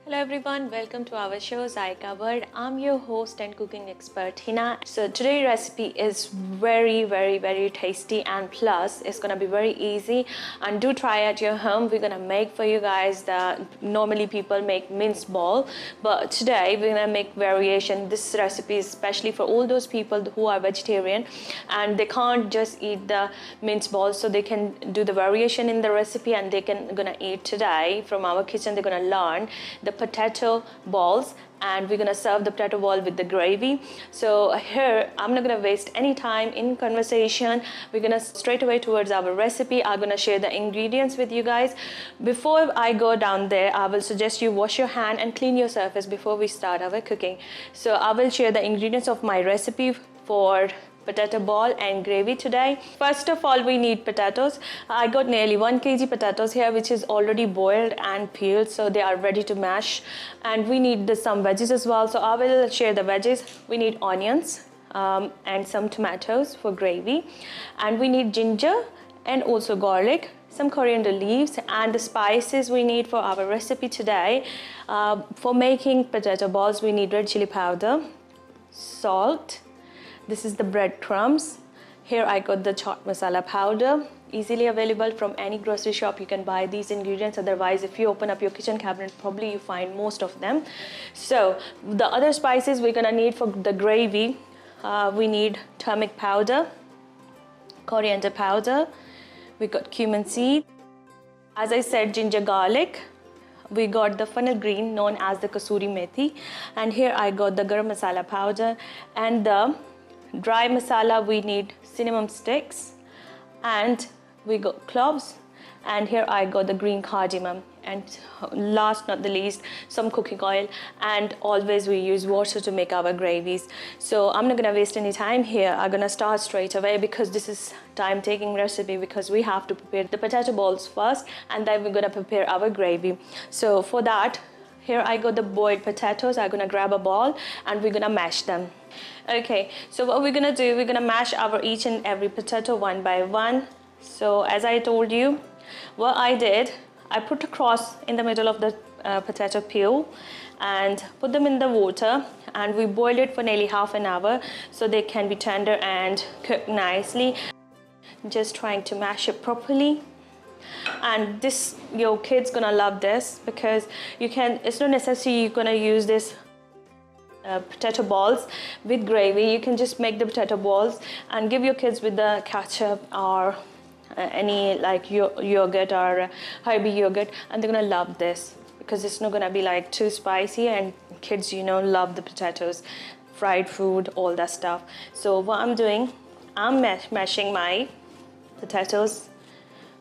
Hello everyone, welcome to our show Zaiqa World. I'm your host and cooking expert Hina. So today's recipe is very tasty, and plus it's gonna be very easy, and do try at your home. We're gonna make for you guys that normally people make minced ball, but today we're gonna make variation. This recipe is especially for all those people who are vegetarian and they can't just eat the minced balls, so they can do the variation in the recipe and they can gonna eat today from our kitchen. They're gonna learn the potato balls, and we're gonna serve the potato ball with the gravy. So here I'm not gonna waste any time in conversation. We're gonna straight away towards our recipe. I'm gonna share the ingredients with you guys. Before I go down there, I will suggest you wash your hand and clean your surface before we start our cooking. So I will share the ingredients of my recipe for potato ball and gravy today. First of all, we need potatoes. I got nearly 1 kg potatoes here, which is already boiled and peeled, so they are ready to mash. And we need some veggies as well, so I will share the veggies. We need onions and some tomatoes for gravy, and we need ginger and also garlic, some coriander leaves, and the spices we need for our recipe today. For making potato balls, we need red chili powder, salt. This is the breadcrumbs. Here I got the chaat masala powder, easily available from any grocery shop. You can buy these ingredients. Otherwise, if you open up your kitchen cabinet, probably you find most of them. So the other spices we're gonna need for the gravy, we need turmeric powder, coriander powder, we got cumin seed, as I said, ginger, garlic. We got the fennel green known as the kasuri methi, and here I got the garam masala powder, and the dry masala we need cinnamon sticks, and we got cloves, and here I got the green cardamom, and last not the least, some cooking oil. And always we use water to make our gravies. So I'm not gonna waste any time here. I'm gonna start straight away because this is time taking recipe, because we have to prepare the potato balls first and then we're gonna prepare our gravy. So for that, here I got the boiled potatoes. I'm gonna grab a ball and we're gonna mash them. Okay, so what we're gonna do, we're gonna mash our each and every potato one by one. So as I told you, what I did, I put a cross in the middle of the potato peel and put them in the water, and we boiled it for nearly half an hour so they can be tender and cooked nicely. Just trying to mash it properly. And this, your kids gonna love this, because you can, it's not necessary you're gonna use this potato balls with gravy. You can just make the potato balls and give your kids with the ketchup or any like yogurt or herby yogurt, and they're gonna love this because it's not gonna be like too spicy, and kids, you know, love the potatoes, fried food, all that stuff. So what I'm doing, I'm mashing my potatoes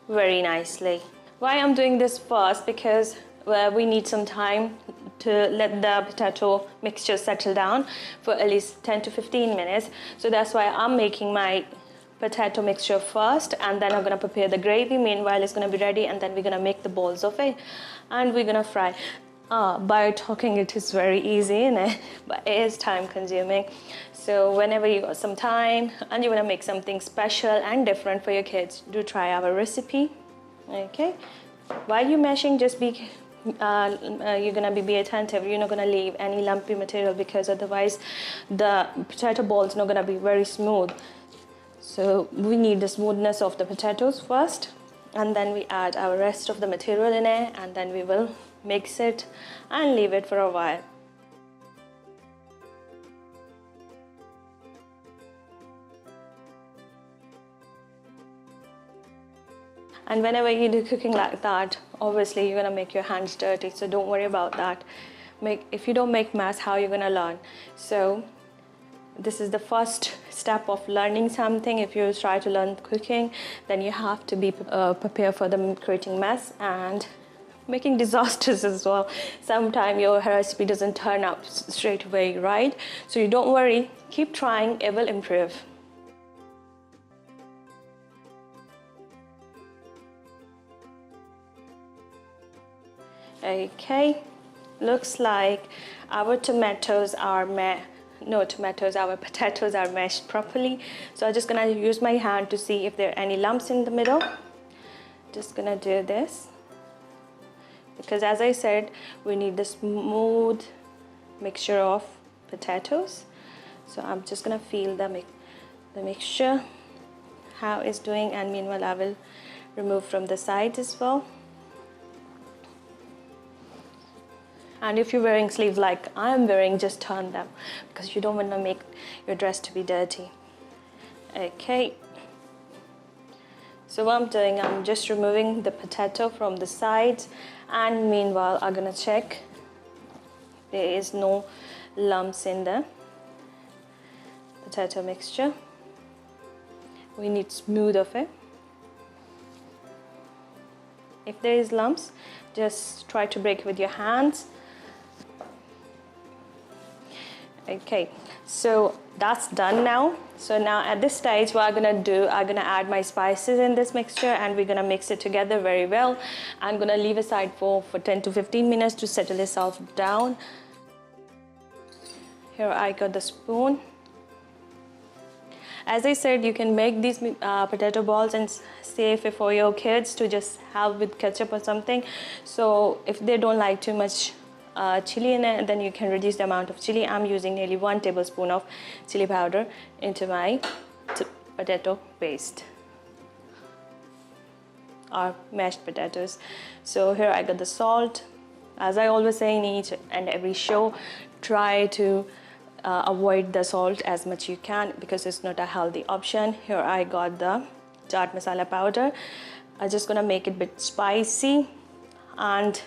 very nicely. Why I'm doing this first, because we need some time to let the potato mixture settle down for at least 10 to 15 minutes. So that's why I'm making my potato mixture first, and then I'm gonna prepare the gravy. Meanwhile, it's gonna be ready, and then we're gonna make the balls of it and we're gonna fry. By talking, it is very easy, innit? But it is time consuming. So whenever you got some time and you wanna make something special and different for your kids, do try our recipe. Okay, while you're mashing, just be you're gonna be attentive. You're not gonna leave any lumpy material, because otherwise the potato ball is not gonna be very smooth. So we need the smoothness of the potatoes first, and then we add our rest of the material in it, and then we will mix it and leave it for a while. And whenever you do cooking like that, obviously you're gonna make your hands dirty, so don't worry about that. If you don't make mess, how you're gonna learn? So this is the first step of learning something. If you try to learn cooking, then you have to be prepared for them creating mess and making disasters as well. Sometimes your recipe doesn't turn out straight away, right? So you don't worry, keep trying, it will improve. Okay, looks like our tomatoes are our potatoes are mashed properly. So I'm just gonna use my hand to see if there are any lumps in the middle. Just gonna do this. because as I said, we need the smooth mixture of potatoes. So I'm just gonna feel the mixture, how it's doing, and meanwhile I will remove from the sides as well. And if you're wearing sleeves like I'm wearing, just turn them because you don't want to make your dress to be dirty. Okay, so what I'm doing, I'm just removing the potato from the sides, and meanwhile I'm gonna check there is no lumps in the potato mixture. We need smooth of it. If there is lumps, just try to break it with your hands. Okay, so that's done now. So now at this stage, what I'm gonna do, I'm gonna add my spices in this mixture, and we're gonna mix it together very well. I'm gonna leave aside for 10 to 15 minutes to settle itself down. Here I got the spoon. As I said, you can make these potato balls and save it for your kids to just have with ketchup or something. So if they don't like too much chili in it, then you can reduce the amount of chili. I'm using nearly 1 tablespoon of chili powder into my potato paste or mashed potatoes. So here I got the salt. As I always say in each and every show, try to avoid the salt as much you can because it's not a healthy option. Here I got the chaat masala powder. I'm just gonna make it a bit spicy and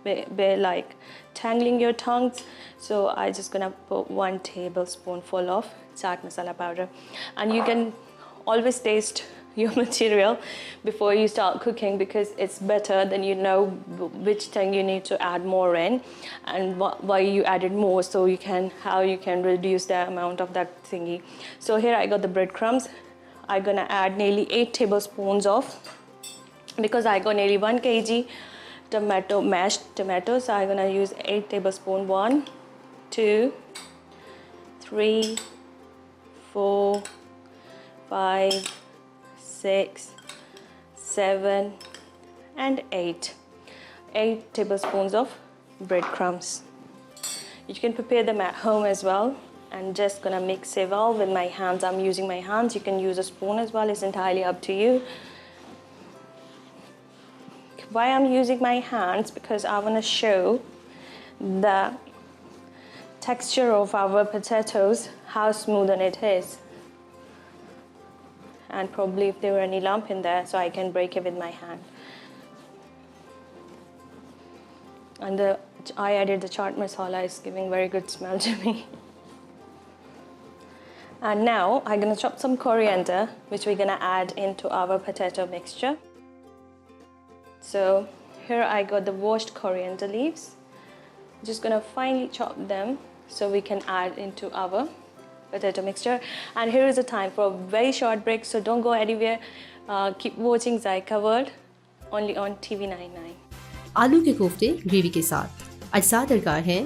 be like tangling your tongues. So I just gonna put 1 tablespoonful of chaat masala powder, and you can always taste your material before you start cooking because it's better, then you know which thing you need to add more in and why you added more, so how you can reduce the amount of that thingy. So here I got the breadcrumbs. I'm gonna add nearly 8 tablespoons of, because I got nearly 1 kg mashed tomatoes, so I'm gonna use 8 tablespoons. 1, 2, 3, 4, 5, 6, 7, and 8 tablespoons of breadcrumbs. You can prepare them at home as well, and just gonna mix it well with my hands. I'm using my hands. You can use a spoon as well, it's entirely up to you. Why I'm using my hands? Because I want to show the texture of our potatoes, how smooth it is, and probably if there were any lump in there, so I can break it with my hand. And I added the chaat masala, is giving very good smell to me. And now I'm gonna chop some coriander, which we're gonna add into our potato mixture. So here I got the washed coriander leaves. Just gonna finely chop them so we can add into our potato mixture. And here is the time for a very short break, so don't go anywhere. Keep watching Zaiqa World only on TV99. आलू के कोफ्ते gravy के साथ अज्जा दरकार हैं: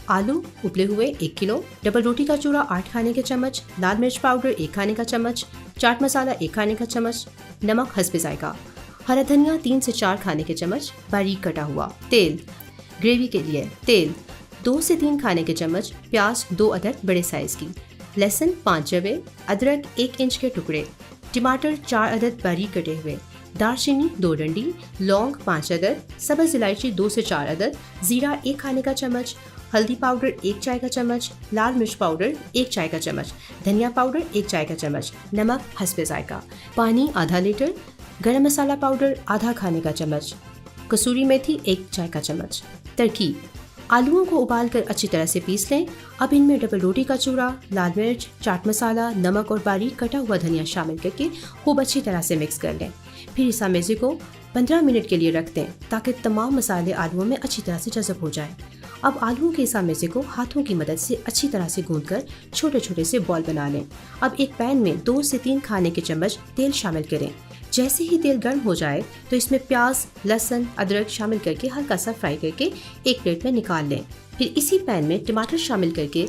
आलू उबले हुए 1 किलो, डबल रोटी का चूरा 8 खाने के चम्मच, लाल मिर्च पाउडर 1 खाने का चम्मच, चाट मसाला 1 खाने का चम्मच, नमक हस्बे जायका, हरा धनिया 3 से 4 खाने के चम्मच बारीक कटा हुआ, तेल ग्रेवी के लिए तेल 2 से 3 खाने के चम्मच, प्याज 2 अदद बड़े साइज की, लहसुन 5 जवे, अदरक 1 इंच के टुकड़े, टमाटर 4 अदद बारीक कटे हुए, दालचीनी 2 डंडी, लौंग 5 अदद, सब्ज़ इलायची 2 से 4 अदद, जीरा 1 खाने का चम्मच, हल्दी पाउडर 1 चाय का चम्मच, लाल मिर्च पाउडर 1 चाय का चम्मच, धनिया पाउडर 1 चाय का चम्मच, नमक हस्बे जायका, पानी आधा लीटर, गरम मसाला पाउडर आधा खाने का चम्मच, कसूरी मेथी 1 चाय का चम्मच। तरकीब: आलूओं को उबालकर अच्छी तरह से पीस लें। अब इनमें डबल रोटी का चूरा, लाल मिर्च, चाट मसाला, नमक और बारीक कटा हुआ धनिया शामिल करके खूब अच्छी तरह से मिक्स कर लें। फिर इस आमेज़े को 15 मिनट के लिए रख दें ताकि तमाम मसाले आलूओं में अच्छी तरह से जज़ब हो जाए। अब आलूओं के इस आमेज़े को हाथों की मदद से अच्छी तरह से गूंथकर छोटे छोटे से बॉल बना लें। अब एक पैन में 2 से 3 खाने के चम्मच तेल शामिल करें। जैसे ही तेल गर्म हो जाए तो इसमें प्याज, लहसुन, अदरक शामिल करके हल्का सा फ्राई करके एक प्लेट में निकाल लें। फिर इसी पैन में टमाटर शामिल करके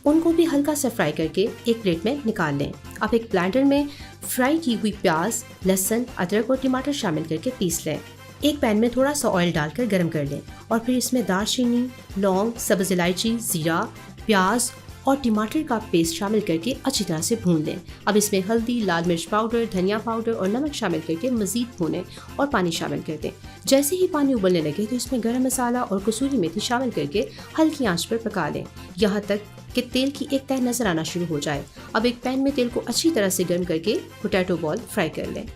उनको भी हल्का सा फ्राई करके एक प्लेट में निकाल लें। अब एक ब्लेंडर में फ्राई की हुई प्याज, लहसुन, अदरक और टमाटर शामिल करके पीस लें। एक पैन में थोड़ा सा ऑयल डालकर गर्म कर लें और फिर इसमें दालचीनी, लौंग, सब्ज़ इलायची, ज़ीरा, प्याज और टमाटर का पेस्ट शामिल करके अच्छी तरह से भून लें। अब इसमें हल्दी, लाल मिर्च पाउडर, धनिया पाउडर और नमक शामिल करके मज़ीद भूनें और पानी शामिल कर दें। जैसे ही पानी उबलने लगे तो इसमें गरम मसाला और कसूरी मेथी शामिल करके हल्की आंच पर पका लें यहाँ तक कि तेल की एक तह नजर आना शुरू हो जाए। अब एक पैन में तेल को अच्छी तरह से गर्म करके पोटैटो बॉल फ्राई कर लें।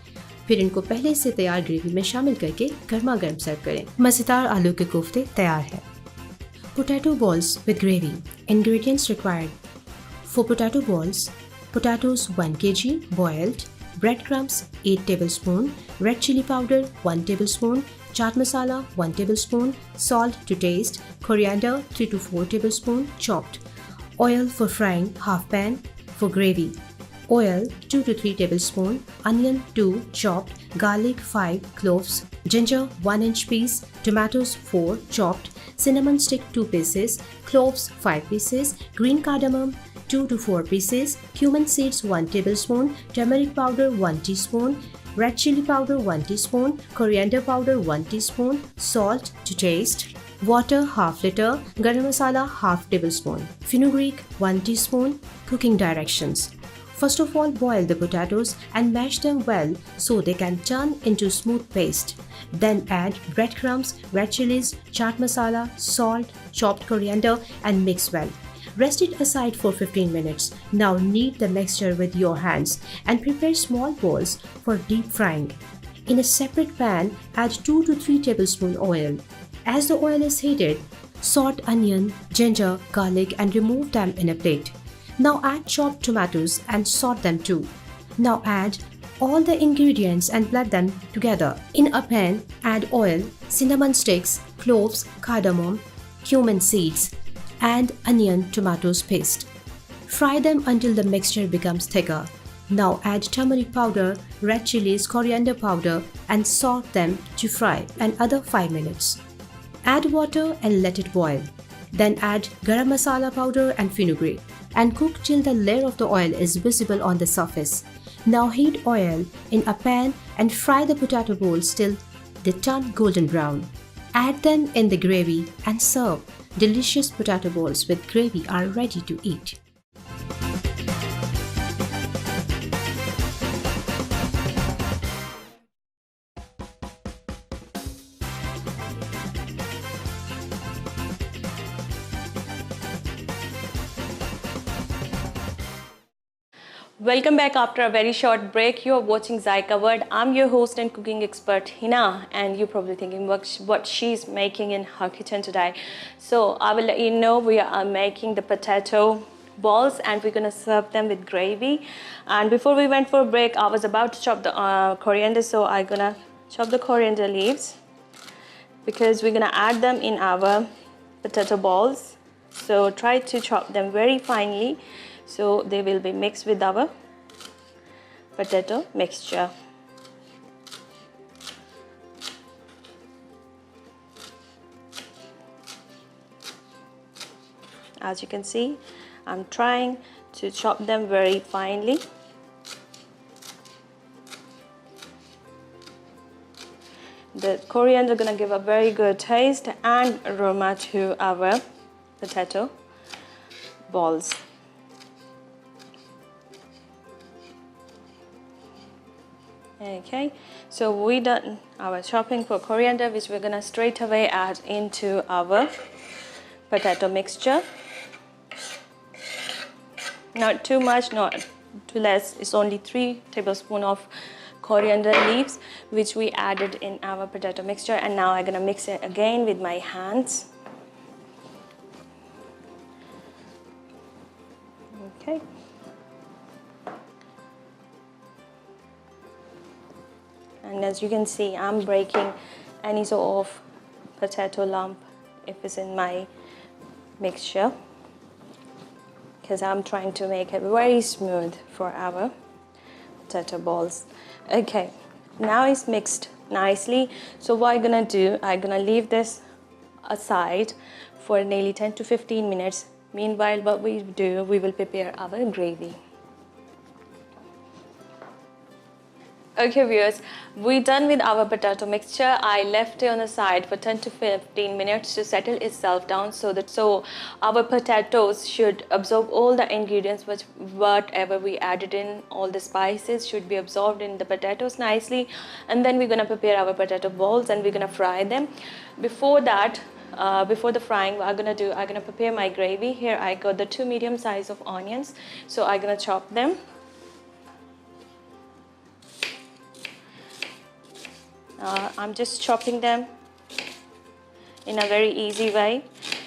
फिर इनको पहले से तैयार ग्रेवी में शामिल करके गर्मा गर्म सर्व करें। मज़ेदार आलू के कोफ्ते तैयार है। Potato balls with gravy. Ingredients required. For potato balls, potatoes 1 kg boiled, breadcrumbs 8 tablespoon, red chili powder 1 tablespoon, chaat masala 1 tablespoon, salt to taste, coriander 3 to 4 tablespoon chopped, oil for frying half pan. For gravy, oil 2 to 3 tablespoon, onion 2 chopped, garlic 5 cloves, ginger 1 inch piece, tomatoes 4 chopped, cinnamon stick 2 pieces, cloves 5 pieces, green cardamom 2 to 4 pieces, cumin seeds 1 tablespoon, turmeric powder 1 teaspoon, red chili powder 1 teaspoon, coriander powder 1 teaspoon, salt to taste, water half liter, garam masala half tablespoon, fenugreek 1 teaspoon. Cooking directions. First of all, boil the potatoes and mash them well so they can turn into smooth paste. Then add breadcrumbs, red chilies, chaat masala, salt, chopped coriander and mix well. Rest it aside for 15 minutes. Now knead the mixture with your hands and prepare small balls for deep frying. In a separate pan, add 2 to 3 tablespoon oil. As the oil is heated, saute onion, ginger, garlic and remove them in a plate. Now add chopped tomatoes and saute them too. Now add all the ingredients and blend them together. In a pan, add oil, cinnamon sticks, cloves, cardamom, cumin seeds, and onion tomatoes paste. Fry them until the mixture becomes thicker. Now add turmeric powder, red chilies, coriander powder, and saute them to fry another 5 minutes. Add water and let it boil. Then add garam masala powder and fenugreek and cook till the layer of the oil is visible on the surface. Now heat oil in a pan and fry the potato balls till they turn golden brown. Add them in the gravy and serve. Delicious potato balls with gravy are ready to eat. Welcome back after a very short break. You are watching Zaiqa World. I'm your host and cooking expert Hina, and you're probably thinking what she's making in her kitchen today. So I will let you know we are making the potato balls and we're gonna serve them with gravy. And before we went for a break, I was about to chop the coriander, so I'm gonna chop the coriander leaves because we're gonna add them in our potato balls. So try to chop them very finely so they will be mixed with our potato mixture. As you can see, I'm trying to chop them very finely. The coriander is gonna give a very good taste and aroma to our potato balls. Okay, so we done our chopping for coriander, which we're gonna straight away add into our potato mixture. Not too much, not too less. It's only 3 tablespoons of coriander leaves which we added in our potato mixture, and now I'm gonna mix it again with my hands. Okay. And as you can see, I'm breaking any sort of potato lump if it's in my mixture, because I'm trying to make it very smooth for our potato balls. Okay, now it's mixed nicely. So what I'm gonna do, I'm gonna leave this aside for nearly 10 to 15 minutes. Meanwhile, what we do, we will prepare our gravy. Okay viewers, we're done with our potato mixture. I left it on the side for 10 to 15 minutes to settle itself down so our potatoes should absorb all the ingredients, which whatever we added in, all the spices should be absorbed in the potatoes nicely. And then we're gonna prepare our potato balls and we're gonna fry them. Before that, before the frying, what I'm gonna prepare my gravy. Here I got the 2 medium size of onions, so I'm gonna chop them. I'm just chopping them in a very easy way,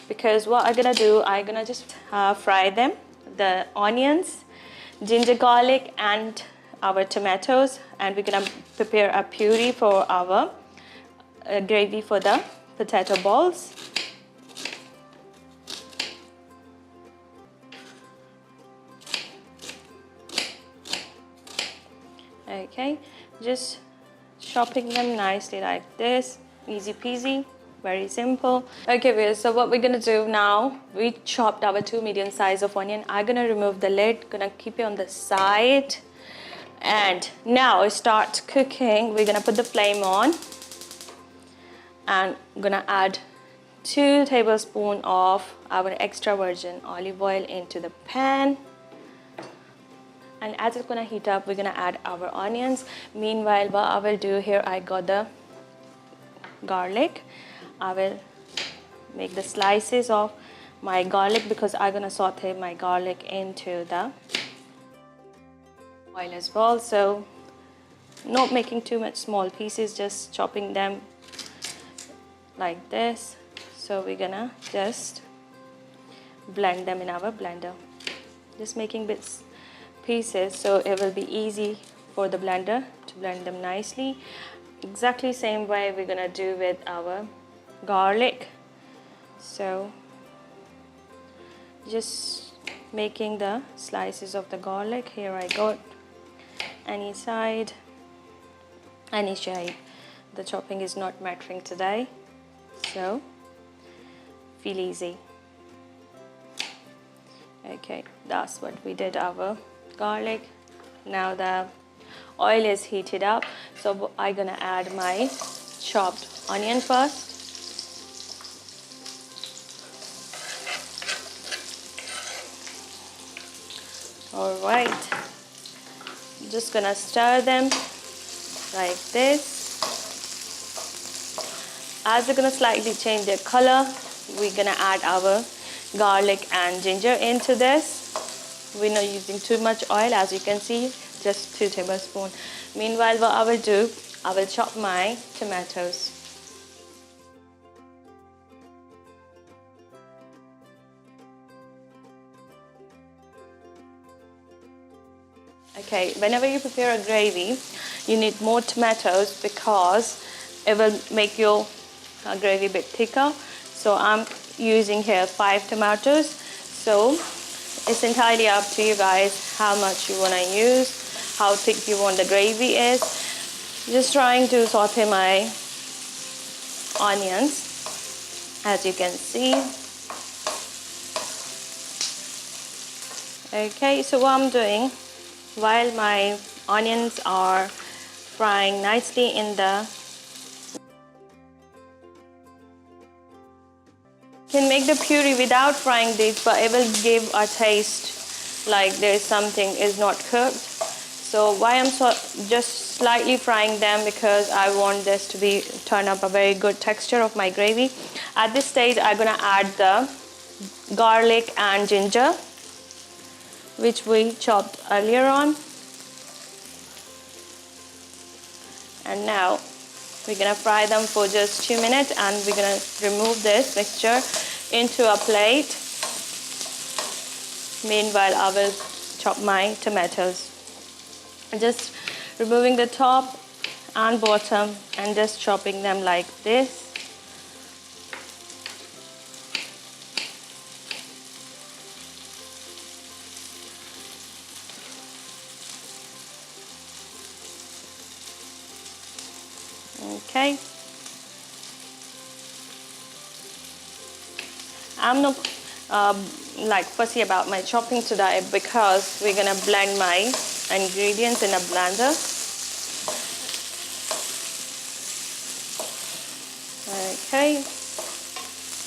because what I'm gonna do, I'm gonna just fry them, the onions, ginger garlic and our tomatoes, and we're gonna prepare a puree for our gravy for the potato balls. Okay, just chopping them nicely like this, easy peasy, very simple. Okay, so what we're gonna do now, we chopped our 2 medium size of onion. I'm gonna remove the lid, gonna keep it on the side, and now start cooking. We're gonna put the flame on and I'm gonna add 2 tablespoons of our extra virgin olive oil into the pan. And as it's gonna heat up, we're gonna add our onions. Meanwhile, what I will do here, I got the garlic. I will make the slices of my garlic because I'm gonna saute my garlic into the oil as well. So not making too much small pieces, just chopping them like this. So we're gonna just blend them in our blender. Just making pieces so it will be easy for the blender to blend them nicely. Exactly same way we're gonna do with our garlic. So just making the slices of the garlic. Here I got any side, any shape. The chopping is not mattering today, so feel easy. Okay, that's what we did our garlic. Now the oil is heated up, so I'm gonna add my chopped onion first. All right, just gonna stir them like this. As they're gonna slightly change their color, we're gonna add our garlic and ginger into this. We're not using too much oil, as you can see, just 2 tablespoons. Meanwhile, what I will do, I will chop my tomatoes. Okay, whenever you prepare a gravy, you need more tomatoes because it will make your gravy a bit thicker. So I'm using here 5 tomatoes. So it's entirely up to you guys how much you want to use, how thick you want the gravy is. Just trying to saute my onions, as you can see. Okay, so what I'm doing, while my onions are frying nicely in the, you can make the puree without frying these, but it will give a taste like there is something is not cooked. So why I'm just slightly frying them, because I want this to be turn up a very good texture of my gravy. At this stage, I'm gonna add the garlic and ginger, which we chopped earlier on. And now we're gonna fry them for just 2 minutes, and we're gonna remove this mixture into a plate. Meanwhile, I will chop my tomatoes. Just removing the top and bottom and just chopping them like this. Okay. I'm not like fussy about my chopping today because we're gonna blend my ingredients in a blender.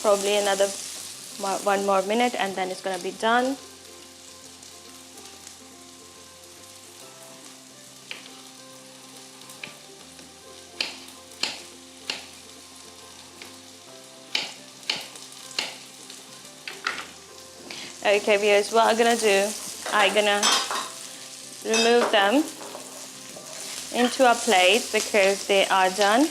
probably another 1 more minute, and then it's gonna be done. Okay viewers, what I'm gonna do, I'm gonna remove them into a plate because they are done.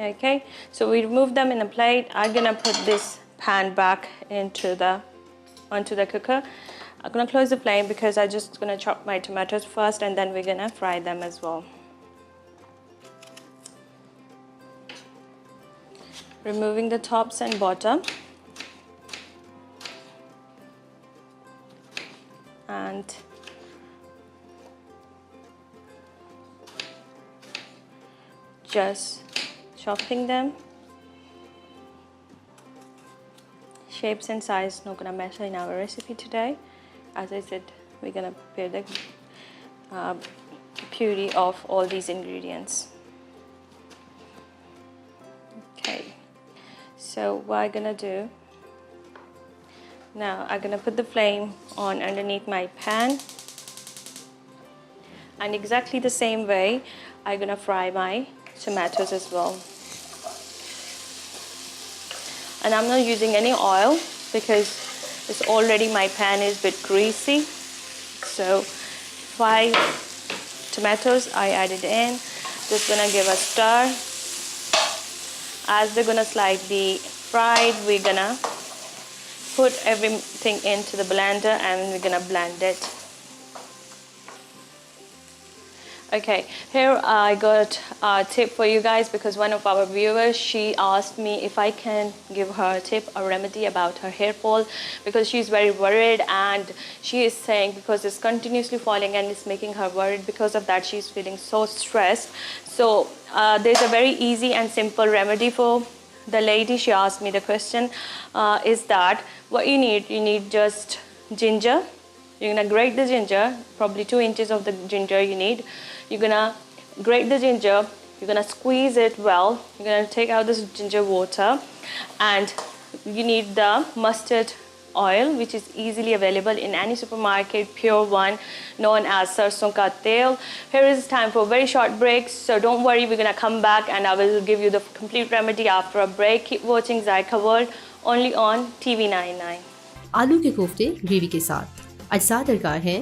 Okay, so we remove them in a plate. I'm gonna put this pan back onto the cooker. I'm gonna close the flame because I'm just gonna chop my tomatoes first, and then we're gonna fry them as well. Removing the tops and bottom, and just chopping them. Shapes and size not gonna matter in our recipe today. As I said, we're gonna prepare the puree of all these ingredients. Okay, so what I'm gonna do now, I'm gonna put the flame on underneath my pan, and exactly the same way I'm gonna fry my tomatoes as well. And I'm not using any oil because it's already, my pan is a bit greasy. So 5 tomatoes I added in. Just gonna give a stir. As they're gonna slightly fried, we're gonna put everything into the blender and we're gonna blend it. Okay, here I got a tip for you guys because one of our viewers, she asked me if I can give her a tip or remedy about her hair fall because she's very worried, and she is saying because it's continuously falling and it's making her worried. Because of that, she's feeling so stressed. So there's a very easy and simple remedy for the lady. She asked me the question is that what you need just ginger. You're gonna grate the ginger, probably 2 inches of the ginger you need. You're gonna grate the ginger, you're gonna squeeze it well, you're gonna take out this ginger water, and you need the mustard oil, which is easily available in any supermarket, pure one, known as sarson ka tel. Here is time for a very short break, so don't worry, we're gonna come back and I will give you the complete remedy after a break. Keep watching Zaiqa World only on TV99. आलू के कोफ्ते gravy के साथ अज्जा दरकार हैं: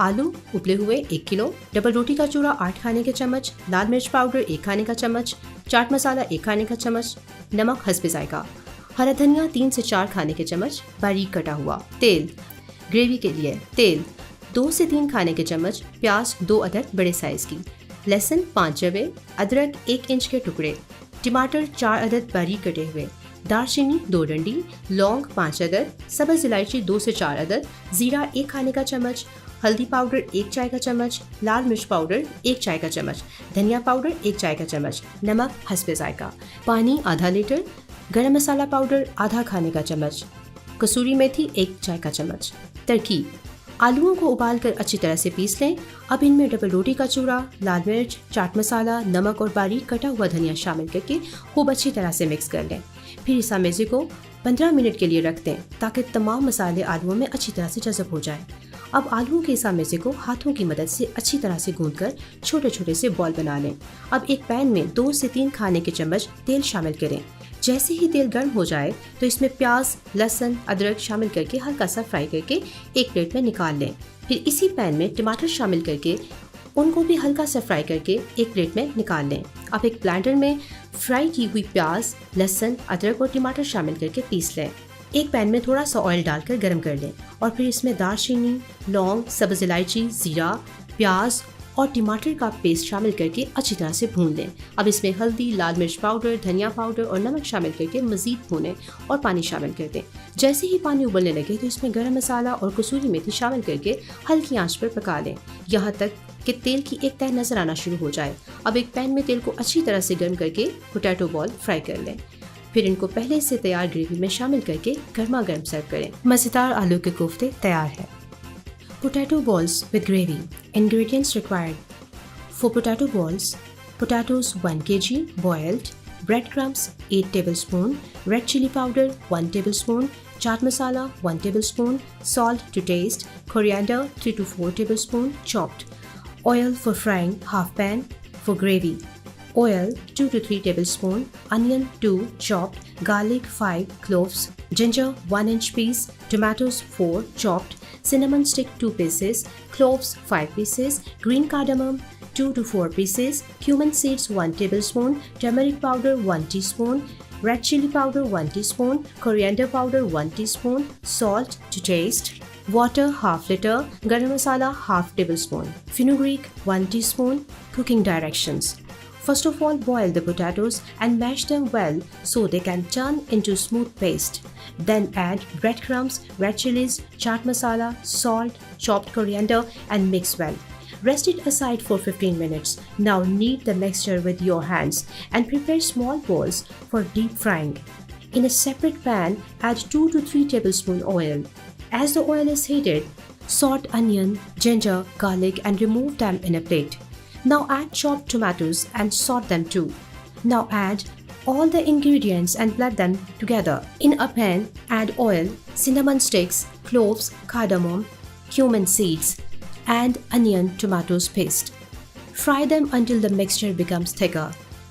आलू उबले हुए 1 किलो, डबल रोटी का चूरा 8 खाने के चम्मच, लाल मिर्च पाउडर 1 खाने का चम्मच, चाट मसाला 1 खाने का चम्मच, नमक हस्बे जायका, हरा धनिया 3 से 4 खाने के चम्मच बारीक कटा हुआ, तेल ग्रेवी के लिए तेल 2 से 3 खाने के चम्मच, प्याज 2 अदद बड़े साइज की, लहसुन 5 जवे, अदरक 1 इंच के टुकड़े, टमाटर 4 अदद बारीक कटे हुए, दालचीनी 2 डंडी, लौंग 5 अदद, सब्ज़ इलायची 2 से 4 अदद, जीरा 1 खाने का चम्मच, हल्दी पाउडर 1 चाय का चम्मच, लाल मिर्च पाउडर 1 चाय का चम्मच, धनिया पाउडर 1 चाय का चम्मच, नमक हस्बे जायका, पानी आधा लीटर, गरम मसाला पाउडर आधा खाने का चम्मच, कसूरी मेथी 1 चाय का चम्मच। तरकीब: आलूओं को उबालकर अच्छी तरह से पीस लें। अब इनमें डबल रोटी का चूरा, लाल मिर्च, चाट मसाला, नमक और बारीक कटा हुआ धनिया शामिल करके खूब अच्छी तरह से मिक्स कर लें। फिर इस आमेज़े को 15 मिनट के लिए रख दें ताकि तमाम मसाले आलूओं में अच्छी तरह से जज़ब हो जाए। अब आलूओं के इस आमेज़े को हाथों की मदद से अच्छी तरह से गूंथकर छोटे छोटे से बॉल बना लें। अब एक पैन में 2 से 3 खाने के चम्मच तेल शामिल करें। जैसे ही तेल गर्म हो जाए तो इसमें प्याज, लहसुन, अदरक शामिल करके हल्का सा फ्राई करके एक प्लेट में निकाल लें। फिर इसी पैन में टमाटर शामिल करके उनको भी हल्का सा फ्राई करके एक प्लेट में निकाल लें। अब एक ब्लेंडर में फ्राई की हुई प्याज, लहसुन, अदरक और टमाटर शामिल करके पीस लें। एक पैन में थोड़ा सा ऑयल डालकर गर्म कर लें और फिर इसमें दालचीनी, लौंग, सब्ज़ इलायची, ज़ीरा, प्याज और टमाटर का पेस्ट शामिल करके अच्छी तरह से भून लें। अब इसमें हल्दी, लाल मिर्च पाउडर, धनिया पाउडर और नमक शामिल करके मज़ीद भूनें और पानी शामिल कर दें। जैसे ही पानी उबलने लगे तो इसमें गरम मसाला और कसूरी मेथी शामिल करके हल्की आंच पर पका लें यहाँ तक कि तेल की एक तह नजर आना शुरू हो जाए। अब एक पैन में तेल को अच्छी तरह से गर्म करके पोटैटो बॉल फ्राई कर लें। फिर इनको पहले से तैयार ग्रेवी में शामिल करके गर्मा गर्म सर्व करें। मज़ेदार आलू के कोफ्ते तैयार है। Potato balls with gravy. Ingredients required for potato balls: potatoes 1 kg boiled, breadcrumbs 8 tablespoon, red chili powder 1 tablespoon, chaat masala 1 tablespoon, salt to taste, coriander 3 to 4 tablespoon chopped, oil for frying half pan, for gravy oil 2 to 3 tablespoon, onion 2 chopped, garlic 5 cloves, ginger 1 inch piece, tomatoes 4 chopped, cinnamon stick 2 pieces, cloves 5 pieces, green cardamom 2 to 4 pieces, cumin seeds 1 tablespoon, turmeric powder 1 teaspoon, red chili powder 1 teaspoon, coriander powder 1 teaspoon, salt to taste, water half liter, garam masala half tablespoon, fenugreek 1 teaspoon. Cooking directions: first of all, boil the potatoes and mash them well so they can turn into smooth paste. Then add breadcrumbs, red chilies, chaat masala, salt, chopped coriander and mix well. Rest it aside for 15 minutes. Now knead the mixture with your hands and prepare small balls for deep frying. In a separate pan, add 2 to 3 tablespoon oil. As the oil is heated, saute onion, ginger, garlic and remove them in a plate. Now add chopped tomatoes and saute them too. Now add all the ingredients and blend them together. In a pan, add oil, cinnamon sticks, cloves, cardamom, cumin seeds, and onion tomatoes paste. Fry them until the mixture becomes thicker.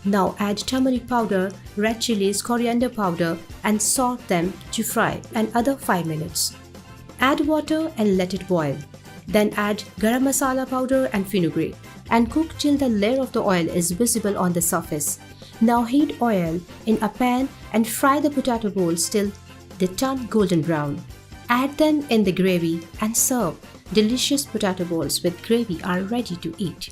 Now add turmeric powder, red chilies, coriander powder and saute them to fry another 5 minutes. Add water and let it boil. Then add garam masala powder and fenugreek and cook till the layer of the oil is visible on the surface. Now heat oil in a pan and fry the potato balls till they turn golden brown. Add them in the gravy and serve. Delicious potato balls with gravy are ready to eat.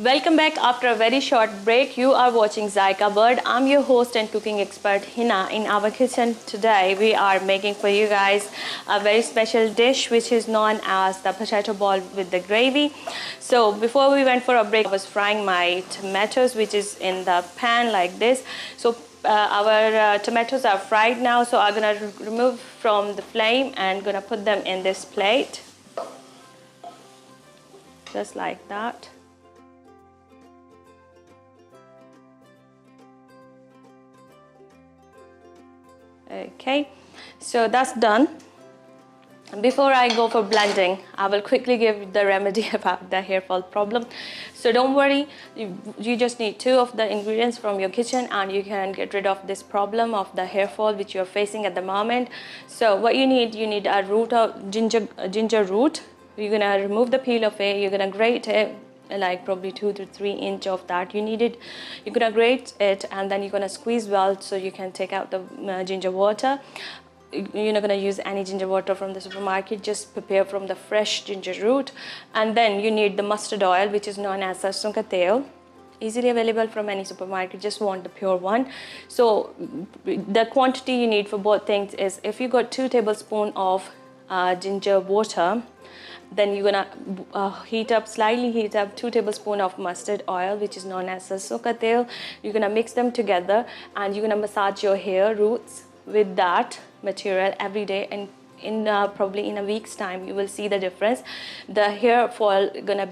Welcome back after a very short break. You are watching Zaiqa World. I'm your host and cooking expert Hina. In our kitchen today, we are making for you guys a very special dish which is known as the potato ball with the gravy. So before we went for a break, I was frying my tomatoes, which is in the pan like this. So our tomatoes are fried now, so I'm gonna remove from the flame and gonna put them in this plate, just like that. Okay, so that's done. Before I go for blending, I will quickly give the remedy about the hair fall problem. So don't worry, you just need 2 of the ingredients from your kitchen and you can get rid of this problem of the hair fall which you're facing at the moment. So what you need a root of ginger root. You're gonna remove the peel of it, you're gonna grate it, like probably 2 to 3 inch of that you need it. You're gonna grate it and then you're gonna squeeze well so you can take out the ginger water. You're not gonna use any ginger water from the supermarket, just prepare from the fresh ginger root. And then you need the mustard oil, which is known as sarson ka tel, easily available from any supermarket, just want the pure one. So the quantity you need for both things is, if you got 2 tablespoons of ginger water, then you're gonna slightly heat up 2 tablespoons of mustard oil, which is known as sarson ka tel. You're gonna mix them together and you're gonna massage your hair roots with that material every day, and in probably in a week's time you will see the difference. The hair fall gonna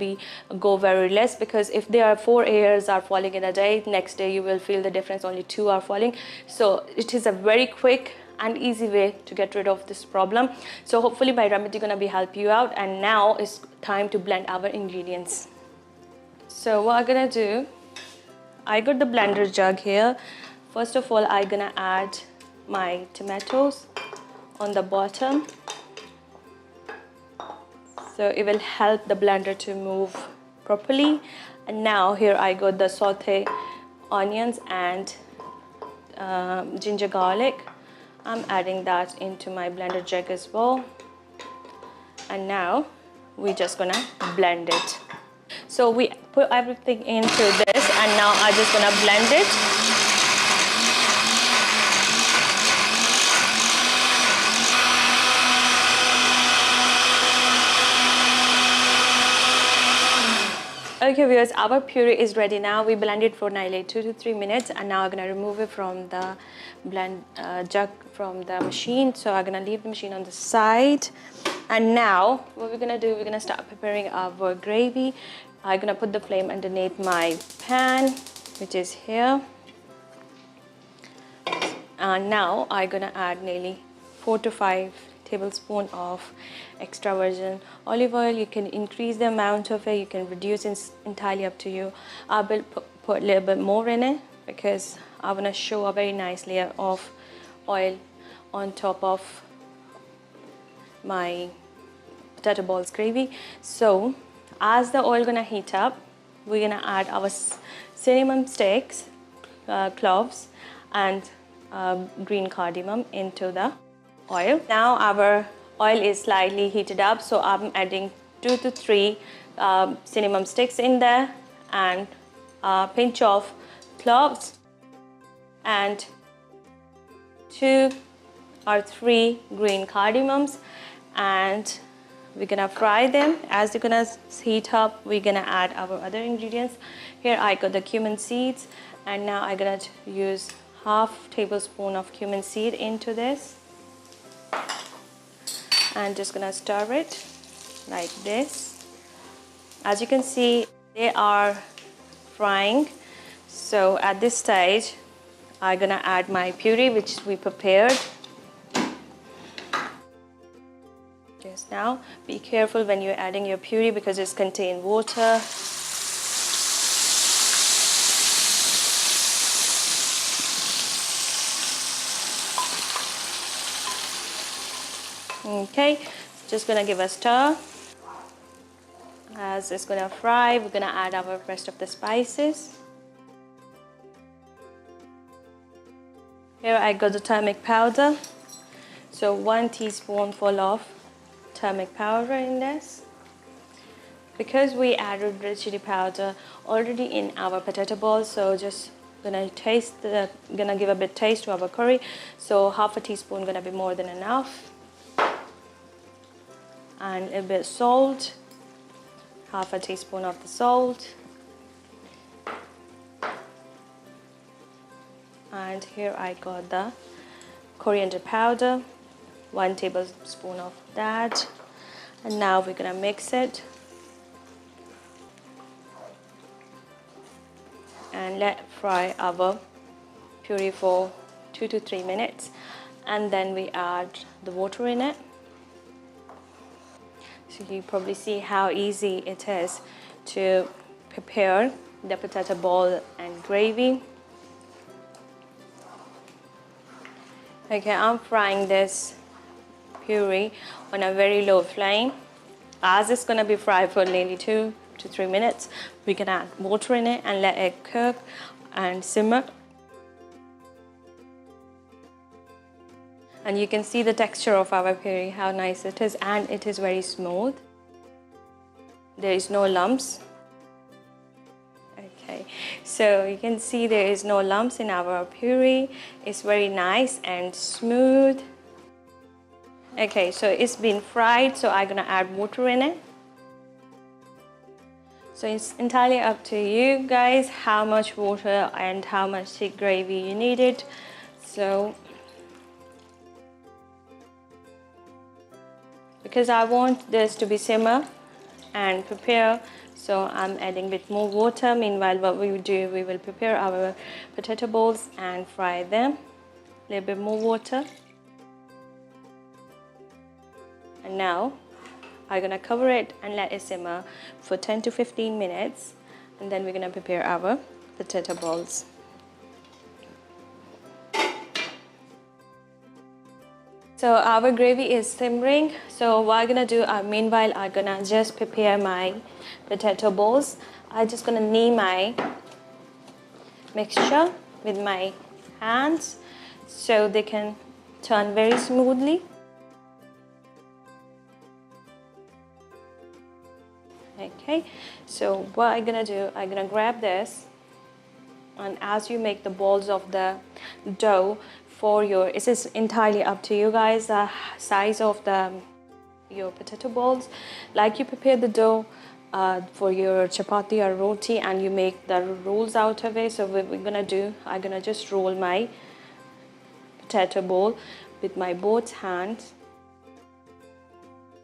go very less, because if there are 4 hairs are falling in a day, next day you will feel the difference only 2 are falling. So it is a very quick and easy way to get rid of this problem. So hopefully my remedy gonna help you out. And now it's time to blend our ingredients. So what I'm gonna do, I got the blender jug here. First of all, I'm gonna add my tomatoes on the bottom, so it will help the blender to move properly. And now here I got the saute onions and ginger garlic. I'm adding that into my blender jug as well, And now we're just gonna blend it. So we put everything into this, and now I'm just gonna blend it. Okay viewers, our puree is ready now. We blended for nearly 2 to 3 minutes, and now I'm gonna remove it from the blend jug from the machine. So I'm gonna leave the machine on the side. And now what we're gonna do, we're gonna start preparing our gravy. I'm gonna put the flame underneath my pan, which is here. And now I'm gonna add nearly 4 to 5 tablespoons of extra virgin olive oil. You can increase the amount of it, you can reduce it, entirely up to you. I will put a little bit more in it because I want to show a very nice layer of oil on top of my potato balls gravy. So as the oil gonna heat up, we're gonna add our cinnamon sticks, cloves, and green cardamom into the oil. Now our oil is slightly heated up, so I'm adding 2 to 3 cinnamon sticks in there, and a pinch of cloves, and 2 or 3 green cardamoms, and we're gonna fry them. As they're gonna heat up, we're gonna add our other ingredients. Here I got the cumin seeds, and now I'm gonna use half tablespoon of cumin seed into this, and just gonna stir it like this. As you can see, they are frying. So at this stage, I'm gonna add my puree, which we prepared just now. Be careful when you're adding your puree because it's contained water. Okay, just gonna give a stir. As it's gonna fry, we're gonna add our rest of the spices. Here I got the turmeric powder. So 1 teaspoonful of turmeric powder in this. Because we added red chili powder already in our potato balls, so just gonna gonna give a bit taste to our curry. So half a teaspoon gonna be more than enough. And a bit of salt, half a teaspoon of the salt. And here I got the coriander powder, 1 tablespoon of that. And now we're gonna mix it and let fry our puree for 2 to 3 minutes, and then we add the water in it. So you probably see how easy it is to prepare the potato ball and gravy. Okay, I'm frying this puree on a very low flame. As it's gonna be fried for nearly 2 to 3 minutes, we can add water in it and let it cook and simmer. And you can see the texture of our puree, how nice it is, and it is very smooth. There is no lumps. Okay, so you can see there is no lumps in our puree. It's very nice and smooth. Okay, so it's been fried, so I'm gonna add water in it. So it's entirely up to you guys how much water and how much thick gravy you needed. So because I want this to be simmer and prepare, so I'm adding a bit more water. Meanwhile, what we will do, we will prepare our potato balls and fry them. A little bit more water. And now I'm gonna cover it and let it simmer for 10 to 15 minutes, and then we're gonna prepare our potato balls. So our gravy is simmering. So what I'm gonna do, meanwhile, I'm gonna just prepare my potato balls. I'm just gonna knead my mixture with my hands so they can turn very smoothly. Okay, so what I'm gonna do, I'm gonna grab this, and as you make the balls of the dough for your, it is entirely up to you guys, the size of your potato balls. Like you prepare the dough for your chapati or roti, and you make the rolls out of it. So what we're gonna do, I'm gonna just roll my potato ball with my both hands.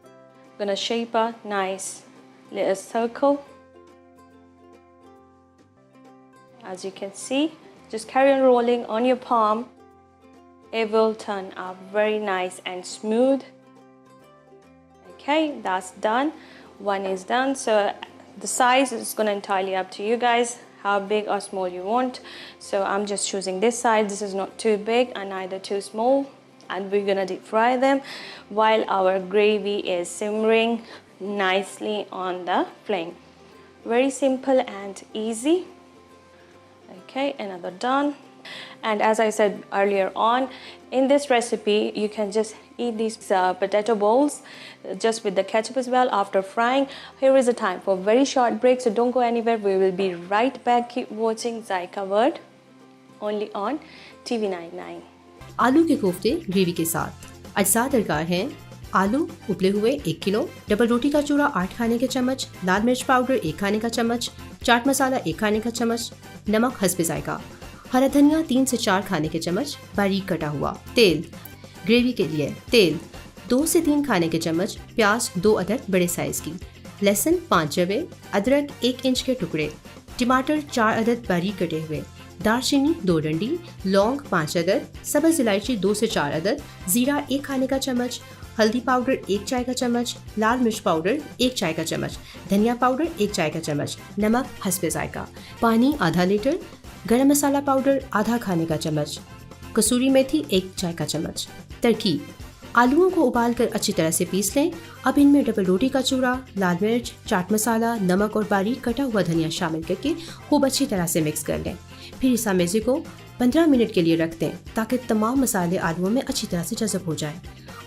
I'm gonna shape a nice little circle. As you can see, just carry on rolling on your palm. It will turn out very nice and smooth. Okay, that's done. One is done. So the size is gonna entirely up to you guys, how big or small you want. So I'm just choosing this size. This is not too big and neither too small. And we're gonna deep fry them while our gravy is simmering nicely on the flame. Very simple and easy. Okay, another done. And as I said earlier on, in this recipe you can just eat these potato bowls just with the ketchup as well after frying. Here is a time for a very short break, so don't go anywhere. We will be right back. Keep watching Zaiqa World only on TV99. आलू के कोफ्ते gravy के साथ अज्जा दरकार हैं आलू उबले हुए 1 किलो, डबल रोटी का चूरा 8 खाने के चम्मच, लाल मिर्च पाउडर 1 खाने का चम्मच, चाट मसाला 1 खाने का चम्मच, नमक हस्बे जायका, हरा धनिया 3 से 4 खाने के चम्मच बारीक कटा हुआ, तेल ग्रेवी के लिए तेल 2 से 3 खाने के चम्मच, प्याज 2 अदद बड़े साइज की, लहसुन 5 जवे, अदरक 1 इंच के टुकड़े, टमाटर 4 अदद बारीक कटे हुए, दालचीनी 2 डंडी, लौंग 5 अदद, सब्ज़ इलायची 2 से 4 अदद, जीरा 1 खाने का चम्मच, हल्दी पाउडर 1 चाय का चम्मच, लाल मिर्च पाउडर 1 चाय का चम्मच, धनिया पाउडर 1 चाय का चम्मच, नमक हस्बे जायका, पानी आधा लीटर, गरम मसाला पाउडर आधा खाने का चम्मच, कसूरी मेथी 1 चाय का चम्मच। तरकीब: आलूओं को उबालकर अच्छी तरह से पीस लें। अब इनमें डबल रोटी का चूरा, लाल मिर्च, चाट मसाला, नमक और बारीक कटा हुआ धनिया शामिल करके खूब अच्छी तरह से मिक्स कर लें। फिर इस आमेज़े को 15 मिनट के लिए रख दें ताकि तमाम मसाले आलूओं में अच्छी तरह से जज़ब हो जाए।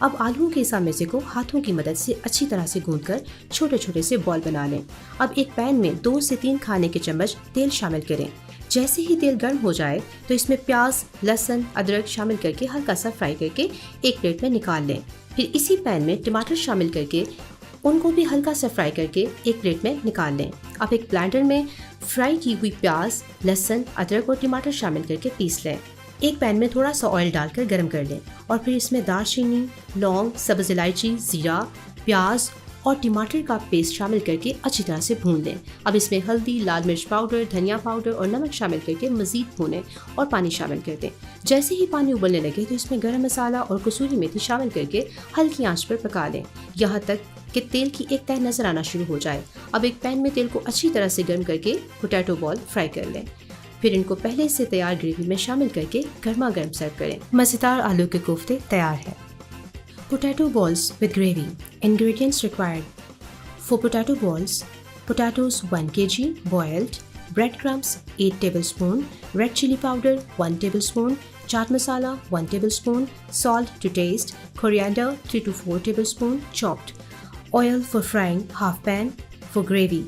अब आलूओं के इस आमेज़े को हाथों की मदद से अच्छी तरह से गूंथकर छोटे छोटे से बॉल बना लें। अब एक पैन में 2 से 3 खाने के चम्मच तेल शामिल करें। जैसे ही तेल गर्म हो जाए तो इसमें प्याज, लहसुन, अदरक शामिल करके हल्का सा फ्राई करके एक प्लेट में निकाल लें। फिर इसी पैन में टमाटर शामिल करके उनको भी हल्का सा फ्राई करके एक प्लेट में निकाल लें। अब एक ब्लेंडर में फ्राई की हुई प्याज, लहसुन, अदरक और टमाटर शामिल करके पीस लें। एक पैन में थोड़ा सा ऑयल डालकर गर्म कर लें और फिर इसमें दालचीनी, लौंग, सब्ज़ इलायची, जीरा, प्याज और टमाटर का पेस्ट शामिल करके अच्छी तरह से भून लें। अब इसमें हल्दी, लाल मिर्च पाउडर, धनिया पाउडर और नमक शामिल करके मज़ीद भूनें और पानी शामिल कर दें। जैसे ही पानी उबलने लगे तो इसमें गरम मसाला और कसूरी मेथी शामिल करके हल्की आंच पर पका लें, यहाँ तक कि तेल की एक तह नजर आना शुरू हो जाए। अब एक पैन में तेल को अच्छी तरह से गर्म करके पोटैटो बॉल फ्राई कर लें। फिर इनको पहले से तैयार ग्रेवी में शामिल करके गर्मा गर्म सर्व करें। मज़ेदार आलू के कोफ्ते तैयार है। Potato balls with gravy. Ingredients required: for potato balls, potatoes 1 kg boiled, breadcrumbs 8 tablespoon, red chili powder 1 tablespoon, chaat masala 1 tablespoon, salt to taste, coriander 3 to 4 tablespoon chopped, oil for frying half pan, for gravy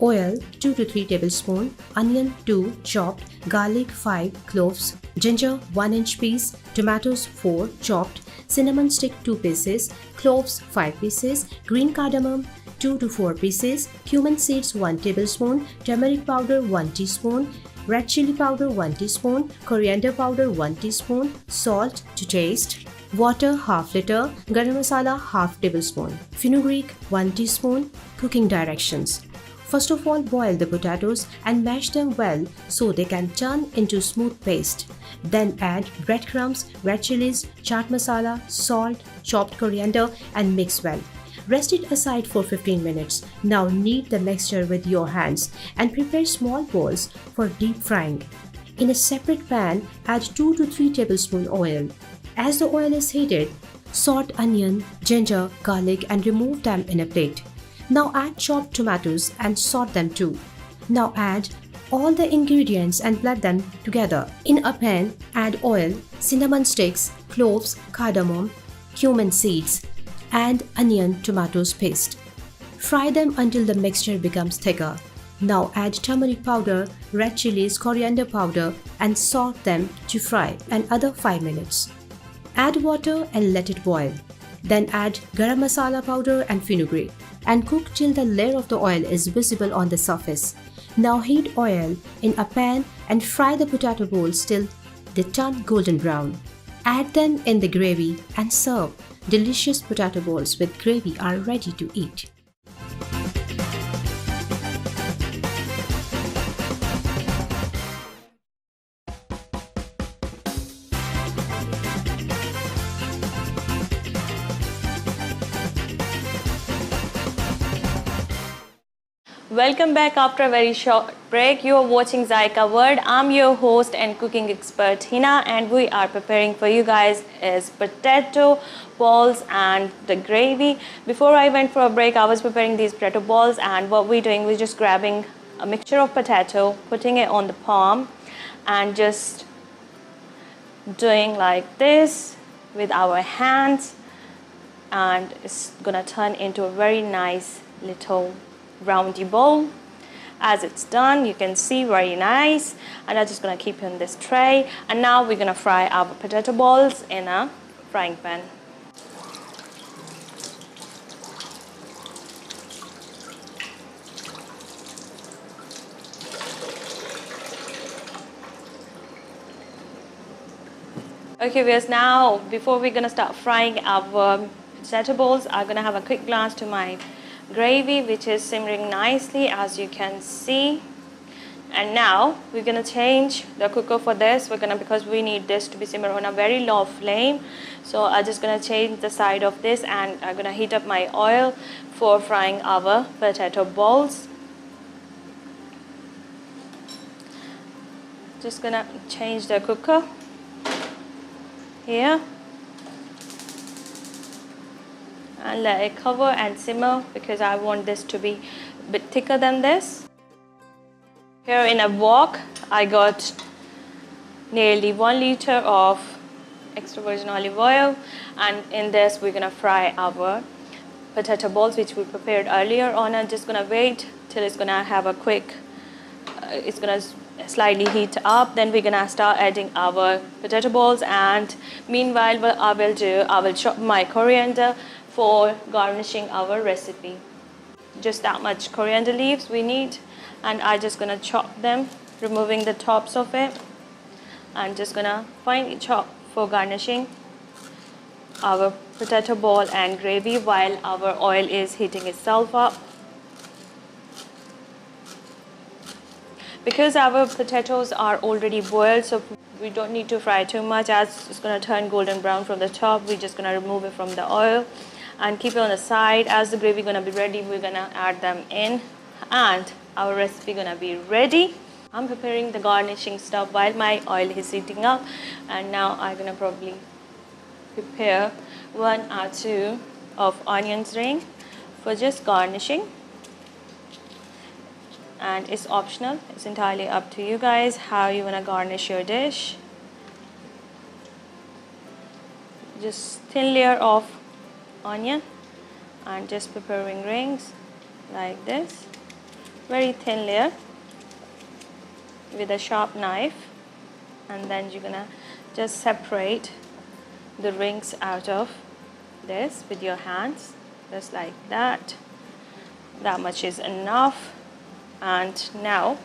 oil 2 to 3 tablespoon, onion 2 chopped, garlic 5 cloves, ginger 1 inch piece, tomatoes 4 chopped, cinnamon stick 2 pieces, cloves 5 pieces, green cardamom 2 to 4 pieces, cumin seeds 1 tablespoon, turmeric powder 1 teaspoon, red chili powder 1 teaspoon, coriander powder 1 teaspoon, salt to taste, water half liter, garam masala half tablespoon, fenugreek 1 teaspoon. Cooking directions: first of all, boil the potatoes and mash them well so they can turn into smooth paste. Then add breadcrumbs, red chilies, chaat masala, salt, chopped coriander and mix well. Rest it aside for 15 minutes. Now knead the mixture with your hands and prepare small balls for deep frying. In a separate pan, add 2 to 3 tablespoon oil. As the oil is heated, saute onion, ginger, garlic and remove them in a plate. Now add chopped tomatoes and saute them too. Now add all the ingredients and blend them together. In a pan, add oil, cinnamon sticks, cloves, cardamom, cumin seeds, and onion tomatoes paste. Fry them until the mixture becomes thicker. Now add turmeric powder, red chilies, coriander powder and salt them to fry another 5 minutes. Add water and let it boil. Then add garam masala powder and fenugreek and cook till the layer of the oil is visible on the surface. Now heat oil in a pan and fry the potato balls till they turn golden brown. Add them in the gravy and serve. Delicious potato balls with gravy are ready to eat. Welcome back after a very short break. You are watching Zaiqa World. I'm your host and cooking expert Hina, and we are preparing for you guys is potato balls and the gravy. Before I went for a break, I was preparing these potato balls, and what we're doing, we're just grabbing a mixture of potato, putting it on the palm and just doing like this with our hands, and it's gonna turn into a very nice little roundy bowl. As it's done, you can see very nice, and I'm just gonna keep it in this tray. And now we're gonna fry our potato balls in a frying pan. Okay viewers, now before we're gonna start frying our potato balls, I'm gonna have a quick glance to my gravy, which is simmering nicely as you can see. And now we're gonna change the cooker for this. Because we need this to be simmered on a very low flame, so I'm just gonna change the side of this, and I'm gonna heat up my oil for frying our potato balls. Just gonna change the cooker here and let it cover and simmer, because I want this to be a bit thicker than this. Here in a wok, I got nearly 1 liter of extra virgin olive oil, and in this we're gonna fry our potato balls, which we prepared earlier on. I'm just gonna wait till it's gonna have a quick, it's gonna slightly heat up. Then we're gonna start adding our potato balls, and meanwhile what I will chop my coriander for garnishing our recipe. Just that much coriander leaves we need, and I'm just gonna chop them, removing the tops of it. I'm just gonna finely chop for garnishing our potato ball and gravy while our oil is heating itself up. Because our potatoes are already boiled, so we don't need to fry too much. As it's gonna turn golden brown from the top, we're just gonna remove it from the oil and keep it on the side. As the gravy gonna be ready, we're gonna add them in, and our recipe gonna be ready. I'm preparing the garnishing stuff while my oil is heating up, and now I'm gonna probably prepare 1 or 2 of onions ring for just garnishing. And it's optional, it's entirely up to you guys how you wanna garnish your dish. Just thin layer of onion and just preparing rings like this, very thin layer with a sharp knife, and then you're gonna just separate the rings out of this with your hands, just like that. That much is enough. And now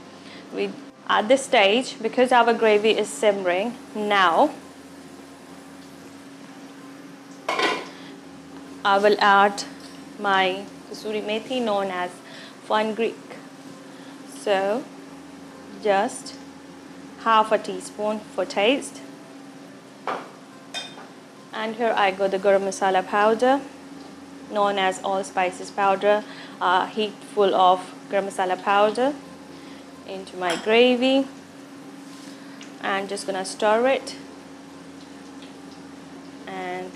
we at this stage, because our gravy is simmering, now I will add my kasuri methi, known as fenugreek. So just half a teaspoon for taste. And here I got the garam masala powder, known as all spices powder, a heap full of garam masala powder into my gravy, and just gonna stir it and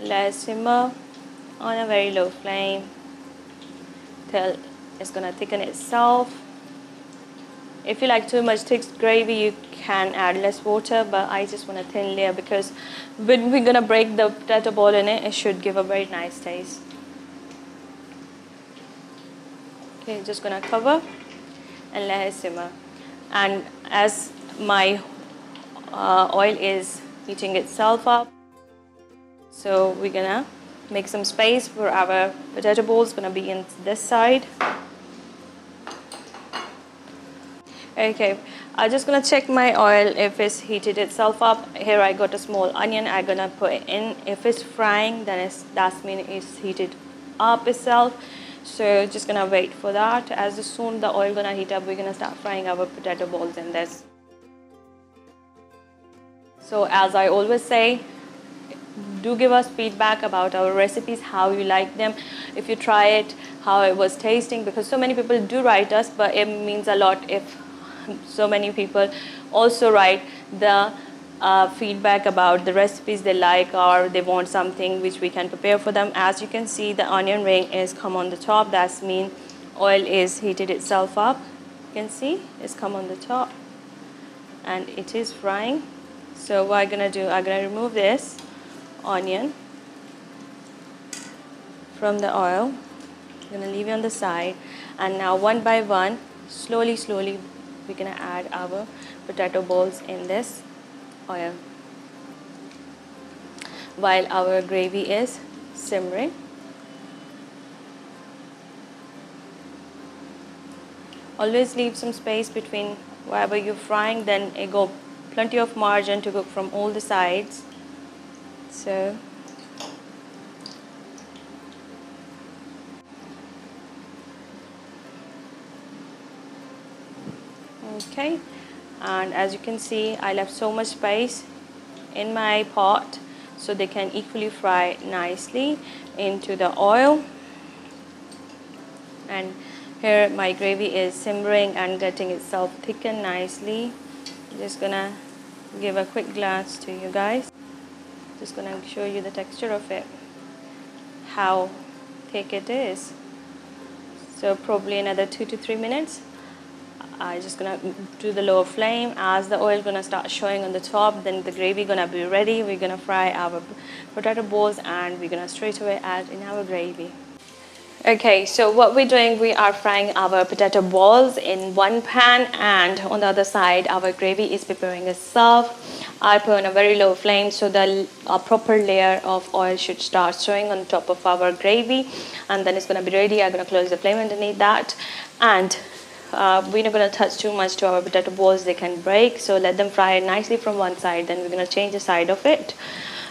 let it simmer on a very low flame till it's gonna thicken itself. If you like too much thick gravy, you can add less water, but I just want a thin layer, because when we're gonna break the potato ball in it, it should give a very nice taste. Okay, just gonna cover and let it simmer. And as my oil is heating itself up, so we're gonna make some space for our potato balls. Gonna be in this side. Okay, I'm just gonna check my oil if it's heated itself up. Here I got a small onion. I'm gonna put it in. If it's frying, then that means it's heated up itself. So just gonna wait for that. As soon the oil gonna heat up, we're gonna start frying our potato balls in this. So as I always say, do give us feedback about our recipes, how you like them, if you try it, how it was tasting, because so many people do write us, but it means a lot if so many people also write the feedback about the recipes they like, or they want something which we can prepare for them. As you can see, the onion ring is come on the top. That means oil is heated itself up. You can see it's come on the top and it is frying. So what I'm gonna do, I'm gonna remove this onion from the oil. I'm gonna leave it on the side, and now one by one, slowly we're gonna add our potato balls in this oil while our gravy is simmering. Always leave some space between wherever you're frying, then it go plenty of margin to cook from all the sides. So okay, and as you can see, I left so much space in my pot so they can equally fry nicely into the oil. And here my gravy is simmering and getting itself thickened nicely. Just gonna give a quick glance to you guys. Just gonna show you the texture of it, how thick it is. So probably another 2 to 3 minutes. I'm just gonna do the lower flame. As the oil gonna start showing on the top, then the gravy gonna be ready. We're gonna fry our potato balls and we're gonna straight away add in our gravy. Okay, so what we're doing, we are frying our potato balls in one pan, and on the other side our gravy is preparing itself. I put on a very low flame so the proper layer of oil should start showing on top of our gravy, and then it's going to be ready. I'm going to close the flame underneath that, and we're not going to touch too much to our potato balls. They can break, so let them fry nicely from one side, then we're going to change the side of it.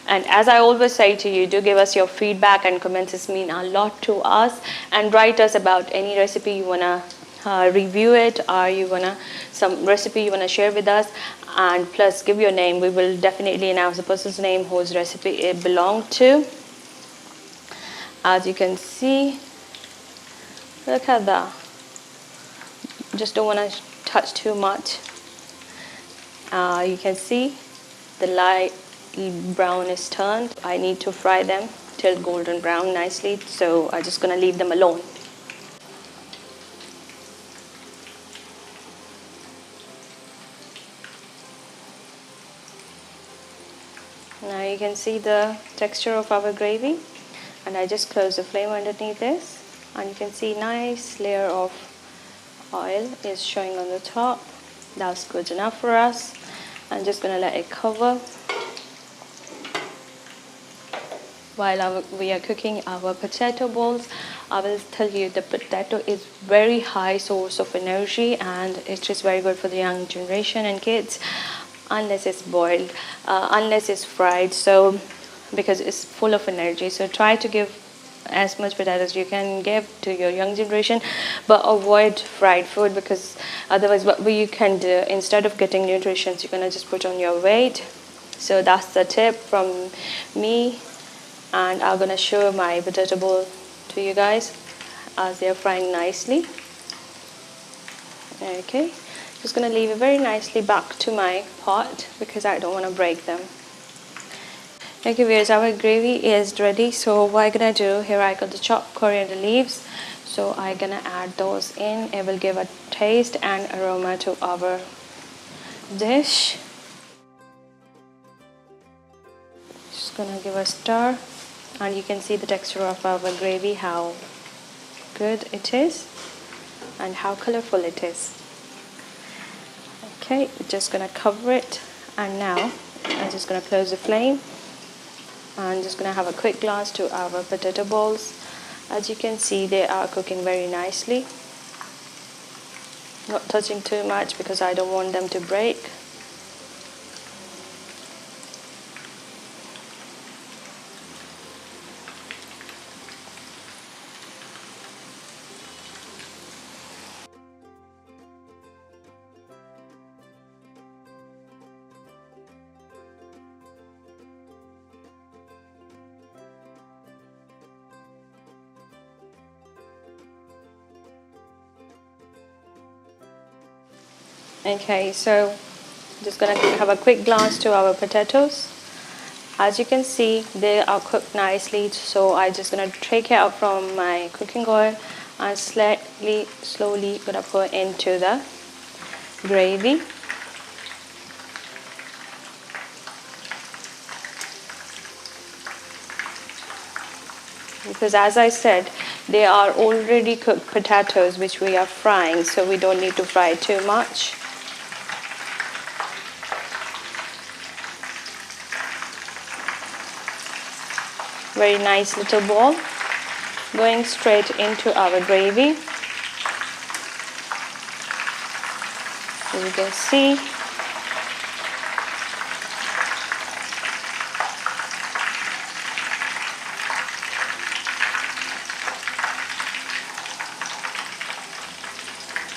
And as I always say to you, do give us your feedback and comments. It mean a lot to us. And write us about any recipe you wanna review it, or you wanna some recipe you wanna share with us. And plus, give your name. We will definitely announce the person's name whose recipe it belonged to. As you can see, look at that. Just don't wanna touch too much. You can see the light brown is turned. I need to fry them till golden brown nicely, so I'm just gonna leave them alone. Now you can see the texture of our gravy, and I just close the flame underneath this, and you can see nice layer of oil is showing on the top. That's good enough for us. I'm just gonna let it cover while we are cooking our potato balls. I will tell you, the potato is very high source of energy, and it is very good for the young generation and kids, unless it's boiled, unless it's fried. So because it's full of energy, so try to give as much potatoes you can give to your young generation, but avoid fried food, because otherwise what you can do, instead of getting nutrition, you're gonna just put on your weight. So that's the tip from me. And I'm gonna show my potato bowl to you guys as they're frying nicely. Okay, just gonna leave it very nicely back to my pot because I don't want to break them. Okay viewers, our gravy is ready. So what I'm gonna do here, I got the chopped coriander leaves, so I'm gonna add those in. It will give a taste and aroma to our dish. Just gonna give a stir. And you can see the texture of our gravy, how good it is. and how colorful it is. Okay, just gonna cover it, and now I'm just gonna close the flame. I'm just gonna have a quick glance to our potato balls. As you can see, they are cooking very nicely. Not touching too much because I don't want them to break. Okay, so just gonna have a quick glance to our potatoes. As you can see, they are cooked nicely, so I'm just gonna take it out from my cooking oil and slowly gonna put into the gravy. Because as I said, they are already cooked potatoes which we are frying, so we don't need to fry too much. Very nice little ball going straight into our gravy. As you can see,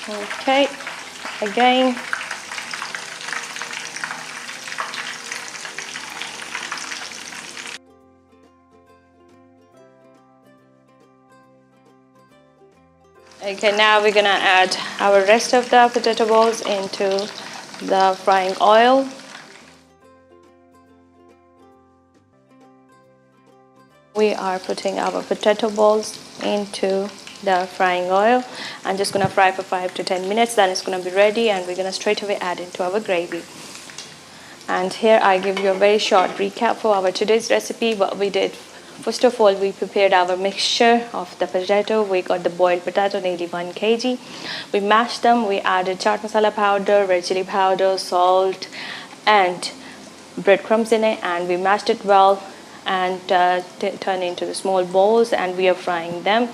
okay, again. Okay, now we're gonna add our rest of the potato balls into the frying oil. We are putting our potato balls into the frying oil. I'm just gonna fry for 5 to 10 minutes, then it's gonna be ready, and we're gonna straight away add into our gravy. And here I give you a very short recap for our today's recipe. What we did: first of all, we prepared our mixture of the potato. We got the boiled potato, nearly 1 kg. We mashed them. We added chaat masala powder, red chili powder, salt, and breadcrumbs in it, and we mashed it well and turned into the small balls, and we are frying them.